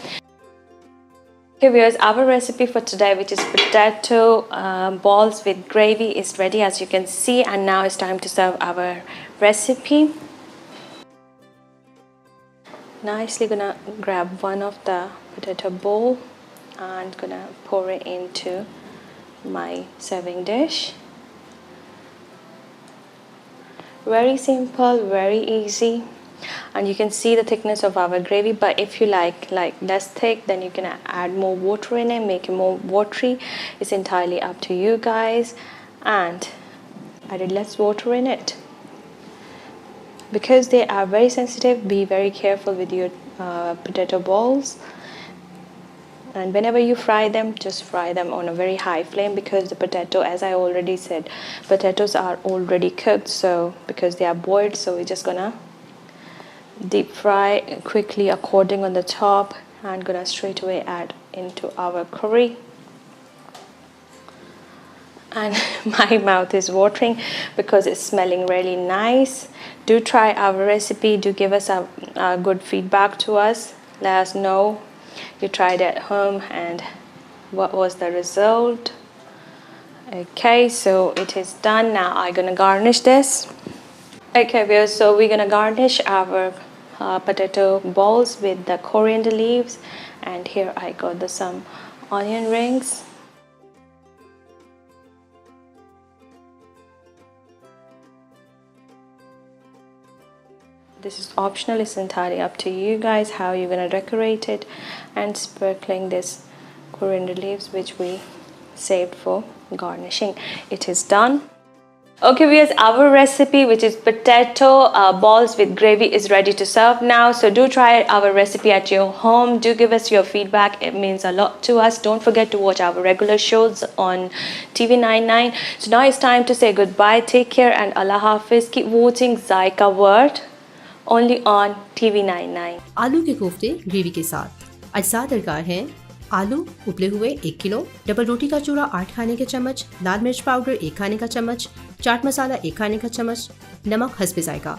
Okay viewers, our recipe for today, which is potato balls with gravy, is ready, as you can see, and now it's time to serve our recipe. Nicely gonna grab one of the potato bowl and gonna pour it into my serving dish. Very simple, very easy, and you can see the thickness of our gravy. But if you like less thick, then you can add more water in it, make it more watery. It's entirely up to you guys. And added less water in it because they are very sensitive. Be very careful with your potato balls, and whenever you fry them, just fry them on a very high flame, because the potato, as I already said, potatoes are already cooked. So because they are boiled, so we're just gonna deep fry quickly according on the top, and gonna straight away add into our curry. And my mouth is watering because it's smelling really nice. Do try our recipe. Do give us a good feedback to us. Let us know you tried at home and what was the result. Okay, so it is done. Now I'm gonna garnish this. Okay viewers, so we're gonna garnish our potato balls with the coriander leaves, and here I got some onion rings. This is optional, it's entirely up to you guys how you're gonna decorate it, and sprinkling this coriander leaves which we saved for garnishing. It is done. Okay viewers, our recipe, which is potato balls with gravy, is ready to serve now. So do try our recipe at your home. Do give us your feedback, it means a lot to us. Don't forget to watch our regular shows on TV99. So now it's time to say goodbye. Take care and Allah Hafiz. Keep watching Zaiqa World only on TV99. आलू के कोफ्ते gravy के साथ अज्जा दरकार हैं आलू उबले हुए 1 किलो, डबल रोटी का चूरा 8 खाने के चम्मच, लाल मिर्च पाउडर 1 खाने का चम्मच, चाट मसाला 1 खाने का चम्मच, नमक हस्बे जायका,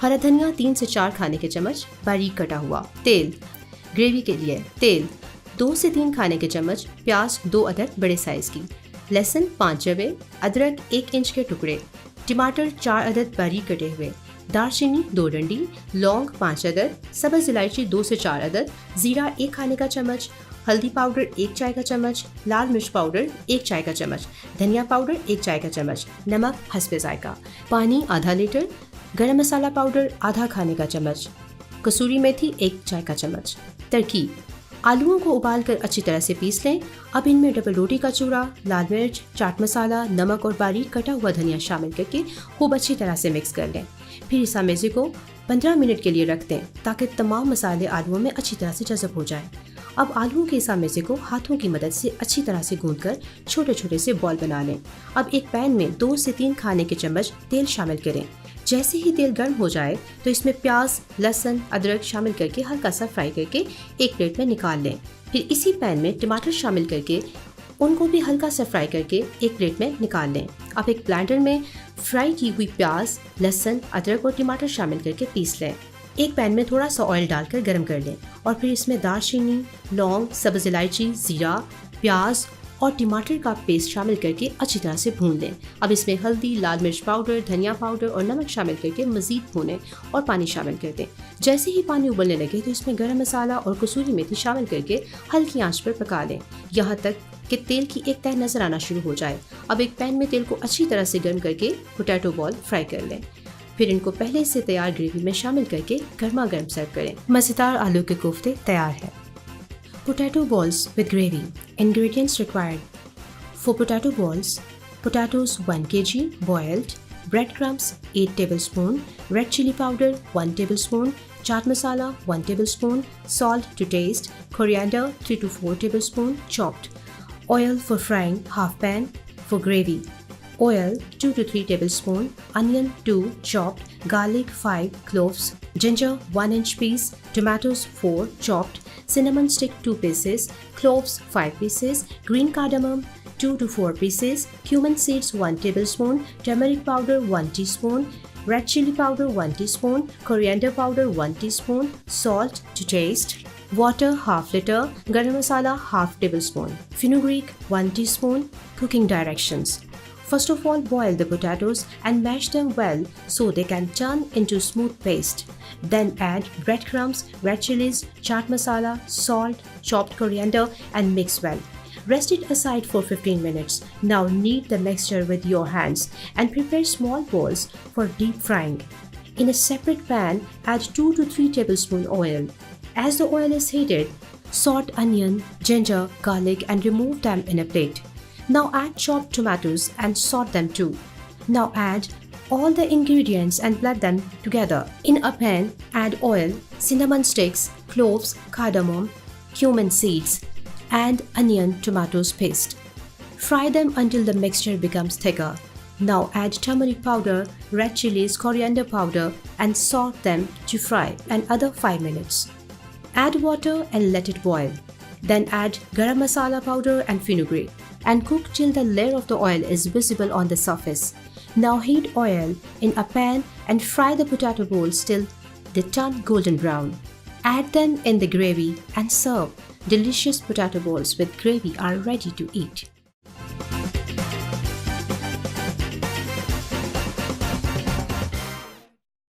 हरा धनिया 3 से 4 खाने के चम्मच बारीक कटा हुआ, तेल ग्रेवी के लिए तेल 2 से 3 खाने के चम्मच, प्याज 2 अदद बड़े साइज की, लहसुन 5 जवे, अदरक 1 इंच के टुकड़े, टमाटर 4 अदद बारीक कटे हुए, दालचीनी 2 डंडी, लौंग 5 अदद, सब्ज इलायची 2 से 4 अदद, जीरा 1 खाने का चम्मच, हल्दी पाउडर 1 चाय का चम्मच, लाल मिर्च पाउडर 1 चाय का चम्मच, धनिया पाउडर 1 चाय का चम्मच, नमक हस्बे जायका, पानी आधा लीटर, गरम मसाला पाउडर आधा खाने का चम्मच, कसूरी मेथी 1 चाय का चम्मच। तरकीब: आलूओं को उबालकर अच्छी तरह से पीस लें। अब इनमें डबल रोटी का चूरा, लाल मिर्च, चाट मसाला, नमक और बारीक कटा हुआ धनिया शामिल करके खूब अच्छी तरह से मिक्स कर लें। फिर इस आमेज़े को 15 मिनट के लिए रख दें ताकि तमाम मसाले आलूओं में अच्छी तरह से जज़ब हो जाए। अब आलूओं के इस आमेज़े को हाथों की मदद से अच्छी तरह से गूंथकर छोटे छोटे से बॉल बना लें। अब एक पैन में 2 से 3 खाने के चम्मच तेल शामिल करें। जैसे ही तेल गर्म हो जाए तो इसमें प्याज, लहसुन, अदरक शामिल करके हल्का सा फ्राई करके एक प्लेट में निकाल लें। फिर इसी पैन में टमाटर शामिल करके उनको भी हल्का सा फ्राई करके एक प्लेट में निकाल लें। अब एक ब्लेंडर में फ्राई की हुई प्याज, लहसुन, अदरक और टमाटर शामिल करके पीस लें। एक पैन में थोड़ा सा ऑयल डालकर गर्म कर लें और फिर इसमें दालचीनी, लौंग, सब्ज इलायची, जीरा, प्याज और टमाटर का पेस्ट शामिल करके अच्छी तरह से भून लें। अब इसमें हल्दी, लाल मिर्च पाउडर, धनिया पाउडर और नमक शामिल करके मज़ीद भूनें और पानी शामिल कर दें। जैसे ही पानी उबलने लगे तो इसमें गरम मसाला और कसूरी मेथी शामिल करके हल्की आंच पर पका लें यहाँ तक कि तेल की एक तह नजर आना शुरू हो जाए। अब एक पैन में तेल को अच्छी तरह से गर्म करके पोटैटो बॉल फ्राई कर लें। फिर इनको पहले से तैयार ग्रेवी में शामिल करके गर्मा गर्म सर्व करें। मज़ेदार आलू के कोफ्ते तैयार है। Potato balls with gravy. Ingredients required. For potato balls, potatoes 1 kg boiled, breadcrumbs 8 tablespoon, red chili powder 1 tablespoon, chaat masala 1 tablespoon, salt to taste, coriander 3 to 4 tablespoon chopped, oil for frying half pan. For gravy, oil 2 to 3 tablespoon, onion 2 chopped, garlic 5 cloves, ginger 1 inch piece, tomatoes 4 chopped, cinnamon stick 2 pieces, cloves 5 pieces, green cardamom 2 to 4 pieces, cumin seeds 1 tablespoon, turmeric powder 1 teaspoon, red chili powder 1 teaspoon, coriander powder 1 teaspoon, salt to taste, water half liter, garam masala half tablespoon, fenugreek 1 teaspoon. Cooking directions. First of all, boil the potatoes and mash them well so they can turn into smooth paste. Then add breadcrumbs, red chilies, chaat masala, salt, chopped coriander and mix well. Rest it aside for 15 minutes. Now knead the mixture with your hands and prepare small balls for deep frying. In a separate pan, add 2 to 3 tablespoon oil. As the oil is heated, saute onion, ginger, garlic and remove them in a plate. Now add chopped tomatoes and saute them too. Now add all the ingredients and blend them together. In a pan, add oil, cinnamon sticks, cloves, cardamom, cumin seeds, and onion tomatoes paste. Fry them until the mixture becomes thicker. Now add turmeric powder, red chilies, coriander powder and saute them to fry another 5 minutes. Add water and let it boil. Then add garam masala powder and fenugreek and cook till the layer of the oil is visible on the surface. Now heat oil in a pan and fry the potato balls till they turn golden brown. Add them in the gravy and serve. Delicious potato balls with gravy are ready to eat.